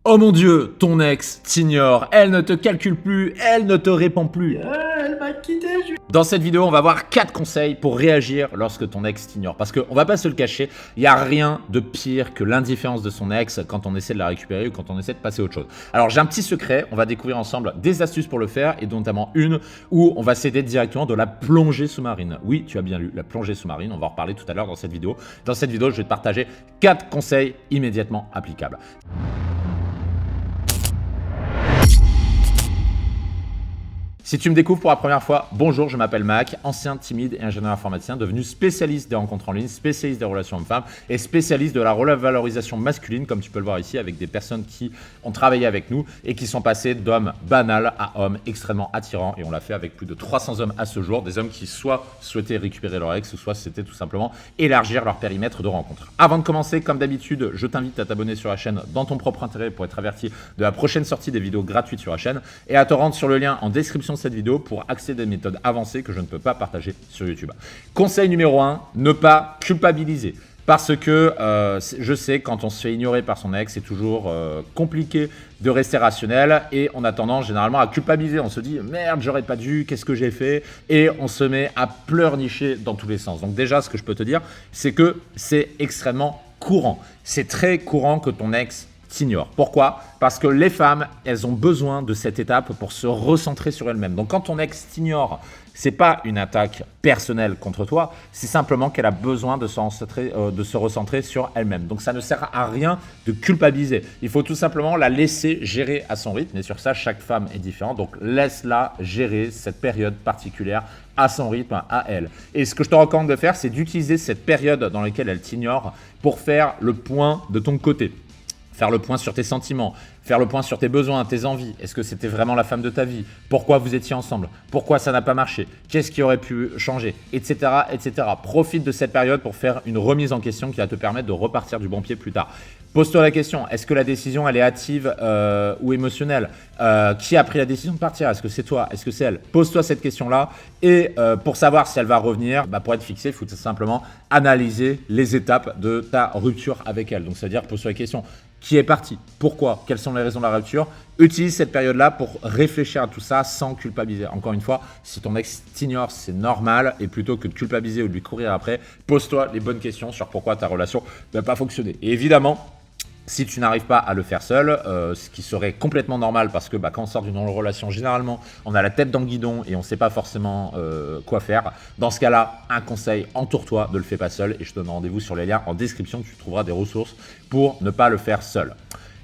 Oh mon Dieu, ton ex t'ignore, elle ne te calcule plus, elle ne te répond plus. Elle m'a quitté, Dans cette vidéo, on va voir 4 conseils pour réagir lorsque ton ex t'ignore. Parce qu'on va pas se le cacher, il n'y a rien de pire que l'indifférence de son ex quand on essaie de la récupérer ou quand on essaie de passer à autre chose. Alors j'ai un petit secret, on va découvrir ensemble des astuces pour le faire et notamment une où on va s'aider directement de la plongée sous-marine. Oui, tu as bien lu, la plongée sous-marine, on va en reparler tout à l'heure dans cette vidéo. Dans cette vidéo, je vais te partager 4 conseils immédiatement applicables. Si tu me découvres pour la première fois, bonjour, je m'appelle Mac, ancien timide et ingénieur informaticien, devenu spécialiste des rencontres en ligne, spécialiste des relations hommes-femmes et spécialiste de la revalorisation masculine, comme tu peux le voir ici, avec des personnes qui ont travaillé avec nous et qui sont passées d'hommes banals à hommes extrêmement attirants. Et on l'a fait avec plus de 300 hommes à ce jour, des hommes qui soit souhaitaient récupérer leur ex, soit c'était tout simplement élargir leur périmètre de rencontre. Avant de commencer, comme d'habitude, je t'invite à t'abonner sur la chaîne dans ton propre intérêt pour être averti de la prochaine sortie des vidéos gratuites sur la chaîne et à te rendre sur le lien en description de cette vidéo pour accéder à des méthodes avancées que je ne peux pas partager sur YouTube. Conseil numéro 1, ne pas culpabiliser. Parce que je sais, quand on se fait ignorer par son ex, c'est toujours compliqué de rester rationnel et on a tendance généralement à culpabiliser. On se dit « Merde, j'aurais pas dû, qu'est-ce que j'ai fait ?» Et on se met à pleurnicher dans tous les sens. Donc déjà, ce que je peux te dire, c'est que c'est extrêmement courant. C'est très courant que ton ex t'ignore. Pourquoi ? Parce que les femmes, elles ont besoin de cette étape pour se recentrer sur elles-mêmes. Donc quand ton ex t'ignore, c'est pas une attaque personnelle contre toi, c'est simplement qu'elle a besoin de se recentrer sur elle-même. Donc ça ne sert à rien de culpabiliser. Il faut tout simplement la laisser gérer à son rythme. Et sur ça, chaque femme est différente. Donc laisse-la gérer cette période particulière à son rythme, à elle. Et ce que je te recommande de faire, c'est d'utiliser cette période dans laquelle elle t'ignore pour faire le point de ton côté. Faire le point sur tes sentiments, faire le point sur tes besoins, tes envies. Est-ce que c'était vraiment la femme de ta vie? Pourquoi vous étiez ensemble? Pourquoi ça n'a pas marché? Qu'est-ce qui aurait pu changer? Etc., etc. Profite de cette période pour faire une remise en question qui va te permettre de repartir du bon pied plus tard. Pose-toi la question, est-ce que la décision elle est hâtive ou émotionnelle? Qui a pris la décision de partir? Est-ce que c'est toi? Est-ce que c'est elle? Pose-toi cette question-là et pour savoir si elle va revenir, pour être fixé, il faut tout simplement analyser les étapes de ta rupture avec elle. Donc c'est-à-dire pose-toi la question, qui est parti? Pourquoi? Quelles sont les raisons de la rupture? Utilise cette période-là pour réfléchir à tout ça sans culpabiliser. Encore une fois, si ton ex t'ignore, c'est normal. Et plutôt que de culpabiliser ou de lui courir après, pose-toi les bonnes questions sur pourquoi ta relation n'a pas fonctionné. Et évidemment, si tu n'arrives pas à le faire seul, ce qui serait complètement normal parce que quand on sort d'une relation, généralement, on a la tête dans le guidon et on ne sait pas forcément quoi faire. Dans ce cas-là, un conseil, entoure-toi, ne le fais pas seul et je te donne rendez-vous sur les liens en description. Tu trouveras des ressources pour ne pas le faire seul.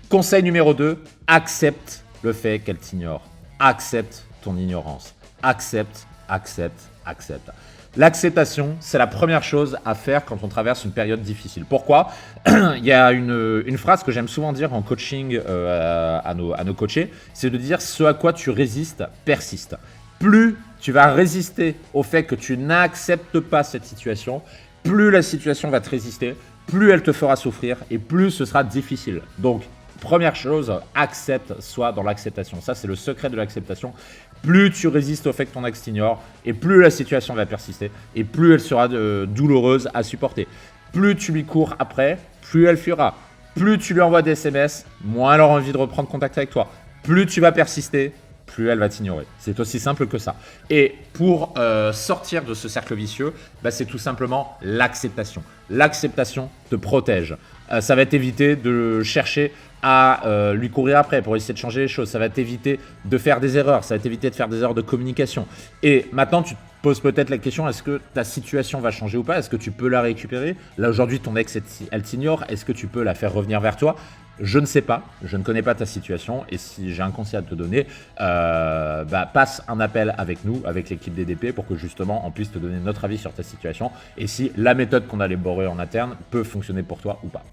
Conseil numéro 2, accepte le fait qu'elle t'ignore. Accepte ton ignorance. Accepte, accepte, accepte. L'acceptation, c'est la première chose à faire quand on traverse une période difficile. Pourquoi? Il y a une phrase que j'aime souvent dire en coaching à nos coachés, c'est de dire « ce à quoi tu résistes persiste ». Plus tu vas résister au fait que tu n'acceptes pas cette situation, plus la situation va te résister, plus elle te fera souffrir et plus ce sera difficile. Donc, première chose, accepte, sois dans l'acceptation. Ça, c'est le secret de l'acceptation. Plus tu résistes au fait que ton ex t'ignore, et plus la situation va persister, et plus elle sera douloureuse à supporter. Plus tu lui cours après, plus elle fuira. Plus tu lui envoies des SMS, moins elle aura envie de reprendre contact avec toi. Plus tu vas persister, plus elle va t'ignorer. C'est aussi simple que ça. Et pour sortir de ce cercle vicieux, c'est tout simplement l'acceptation. L'acceptation te protège. Ça va t'éviter de chercher à lui courir après pour essayer de changer les choses. Ça va t'éviter de faire des erreurs. Ça va t'éviter de faire des erreurs de communication. Et maintenant, tu te poses peut-être la question, est-ce que ta situation va changer ou pas? Est-ce que tu peux la récupérer? Là, aujourd'hui, ton ex, elle t'ignore. Est-ce que tu peux la faire revenir vers toi? Je ne sais pas, je ne connais pas ta situation et si j'ai un conseil à te donner, passe un appel avec nous, avec l'équipe DDP pour que justement on puisse te donner notre avis sur ta situation et si la méthode qu'on a élaborée en interne peut fonctionner pour toi ou pas.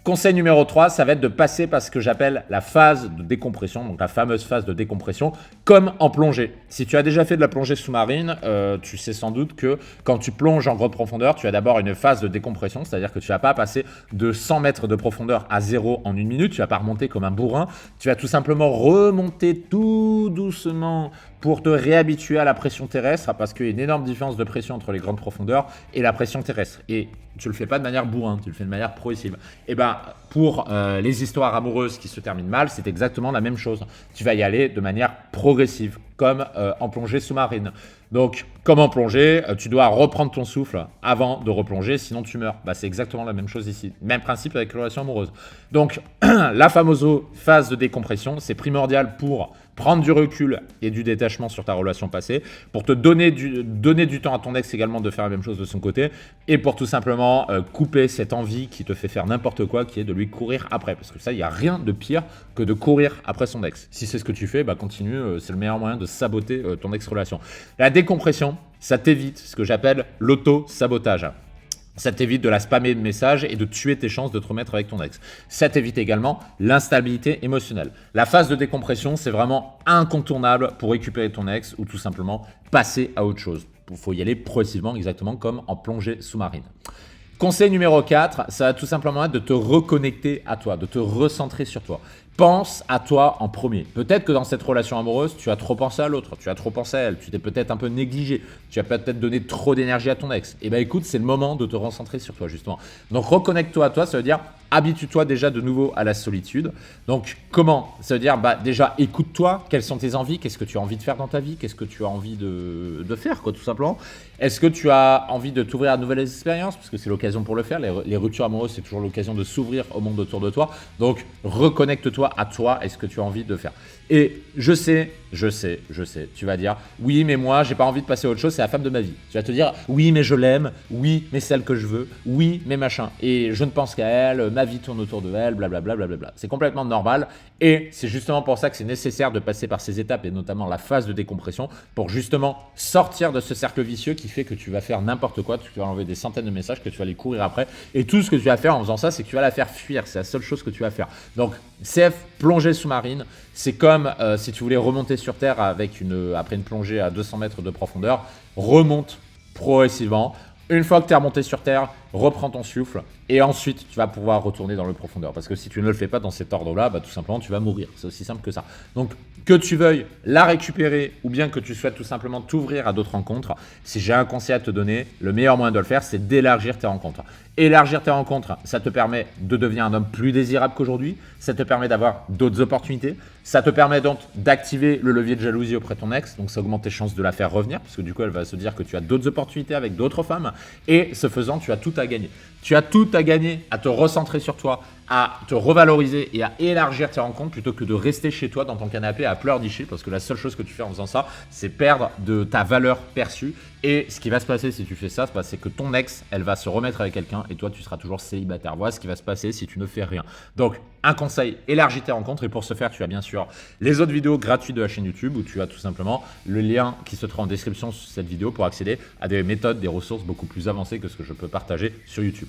Conseil numéro 3, ça va être de passer par ce que j'appelle la phase de décompression, donc la fameuse phase de décompression, comme en plongée. Si tu as déjà fait de la plongée sous-marine, tu sais sans doute que quand tu plonges en grande profondeur, tu as d'abord une phase de décompression, c'est-à-dire que tu ne vas pas passer de 100 mètres de profondeur à 0 en 1 minute, tu ne vas pas remonter comme un bourrin, tu vas tout simplement remonter tout doucement pour te réhabituer à la pression terrestre, parce qu'il y a une énorme différence de pression entre les grandes profondeurs et la pression terrestre. Et tu le fais pas de manière bourrin, tu le fais de manière progressive. Et ben pour les histoires amoureuses qui se terminent mal, c'est exactement la même chose. Tu vas y aller de manière progressive, comme en plongée sous-marine. Donc, comme en plongée, tu dois reprendre ton souffle avant de replonger, sinon tu meurs. Bah, c'est exactement la même chose ici. Même principe avec les relations amoureuses. Donc, la fameuse phase de décompression, c'est primordial pour prendre du recul et du détachement sur ta relation passée, pour te donner du temps à ton ex également de faire la même chose de son côté, et pour tout simplement couper cette envie qui te fait faire n'importe quoi, qui est de lui courir après. Parce que ça, il n'y a rien de pire que de courir après son ex. Si c'est ce que tu fais, bah continue, c'est le meilleur moyen de saboter ton ex-relation. La décompression, ça t'évite ce que j'appelle l'auto-sabotage. Ça t'évite de la spammer de messages et de tuer tes chances de te remettre avec ton ex. Ça t'évite également l'instabilité émotionnelle. La phase de décompression, c'est vraiment incontournable pour récupérer ton ex ou tout simplement passer à autre chose. Il faut y aller progressivement, exactement comme en plongée sous-marine. Conseil numéro 4, ça va tout simplement être de te reconnecter à toi, de te recentrer sur toi. Pense à toi en premier. Peut-être que dans cette relation amoureuse, tu as trop pensé à l'autre, tu as trop pensé à elle, tu t'es peut-être un peu négligé, tu as peut-être donné trop d'énergie à ton ex. Et bien écoute, c'est le moment de te recentrer sur toi justement. Donc reconnecte-toi à toi, ça veut dire habitue-toi déjà de nouveau à la solitude. Donc comment? Ça veut dire déjà écoute-toi, quelles sont tes envies, qu'est-ce que tu as envie de faire dans ta vie, qu'est-ce que tu as envie de faire quoi, tout simplement. Est-ce que tu as envie de t'ouvrir à de nouvelles expériences? Parce que c'est l'occasion pour le faire. Les ruptures amoureuses, c'est toujours l'occasion de s'ouvrir au monde autour de toi. Donc reconnecte-toi à toi et ce que tu as envie de faire. Et je sais, tu vas dire, oui, mais moi, j'ai pas envie de passer à autre chose, c'est la femme de ma vie. Tu vas te dire, oui, mais je l'aime, oui, mais celle que je veux, oui, mais machin. Et je ne pense qu'à elle, ma vie tourne autour de elle, blablabla, blablabla. C'est complètement normal et c'est justement pour ça que c'est nécessaire de passer par ces étapes et notamment la phase de décompression pour justement sortir de ce cercle vicieux qui fait que tu vas faire n'importe quoi, tu vas envoyer des centaines de messages, que tu vas les courir après et tout ce que tu vas faire en faisant ça, c'est que tu vas la faire fuir. C'est la seule chose que tu vas faire. Donc, CF, plongée sous-marine, c'est comme si tu voulais remonter sur Terre après une plongée à 200 mètres de profondeur, remonte progressivement. Une fois que tu es remonté sur Terre, reprends ton souffle et ensuite tu vas pouvoir retourner dans le profondeur. Parce que si tu ne le fais pas dans cet ordre-là, tout simplement tu vas mourir. C'est aussi simple que ça. Donc que tu veuilles la récupérer ou bien que tu souhaites tout simplement t'ouvrir à d'autres rencontres, si j'ai un conseil à te donner, le meilleur moyen de le faire, c'est d'élargir tes rencontres. Élargir tes rencontres, ça te permet de devenir un homme plus désirable qu'aujourd'hui, ça te permet d'avoir d'autres opportunités, ça te permet donc d'activer le levier de jalousie auprès de ton ex, donc ça augmente tes chances de la faire revenir, parce que du coup elle va se dire que tu as d'autres opportunités avec d'autres femmes, et ce faisant, tu as tout à gagner. Tu as tout à gagner à te recentrer sur toi, à te revaloriser et à élargir tes rencontres plutôt que de rester chez toi dans ton canapé à pleurnicher, parce que la seule chose que tu fais en faisant ça, c'est perdre de ta valeur perçue. Et ce qui va se passer si tu fais ça, c'est que ton ex, elle va se remettre avec quelqu'un et toi, tu seras toujours célibataire. Voilà ce qui va se passer si tu ne fais rien. Donc, un conseil, élargis tes rencontres. Et pour ce faire, tu as bien sûr les autres vidéos gratuites de la chaîne YouTube où tu as tout simplement le lien qui se trouve en description sur cette vidéo pour accéder à des méthodes, des ressources beaucoup plus avancées que ce que je peux partager sur YouTube.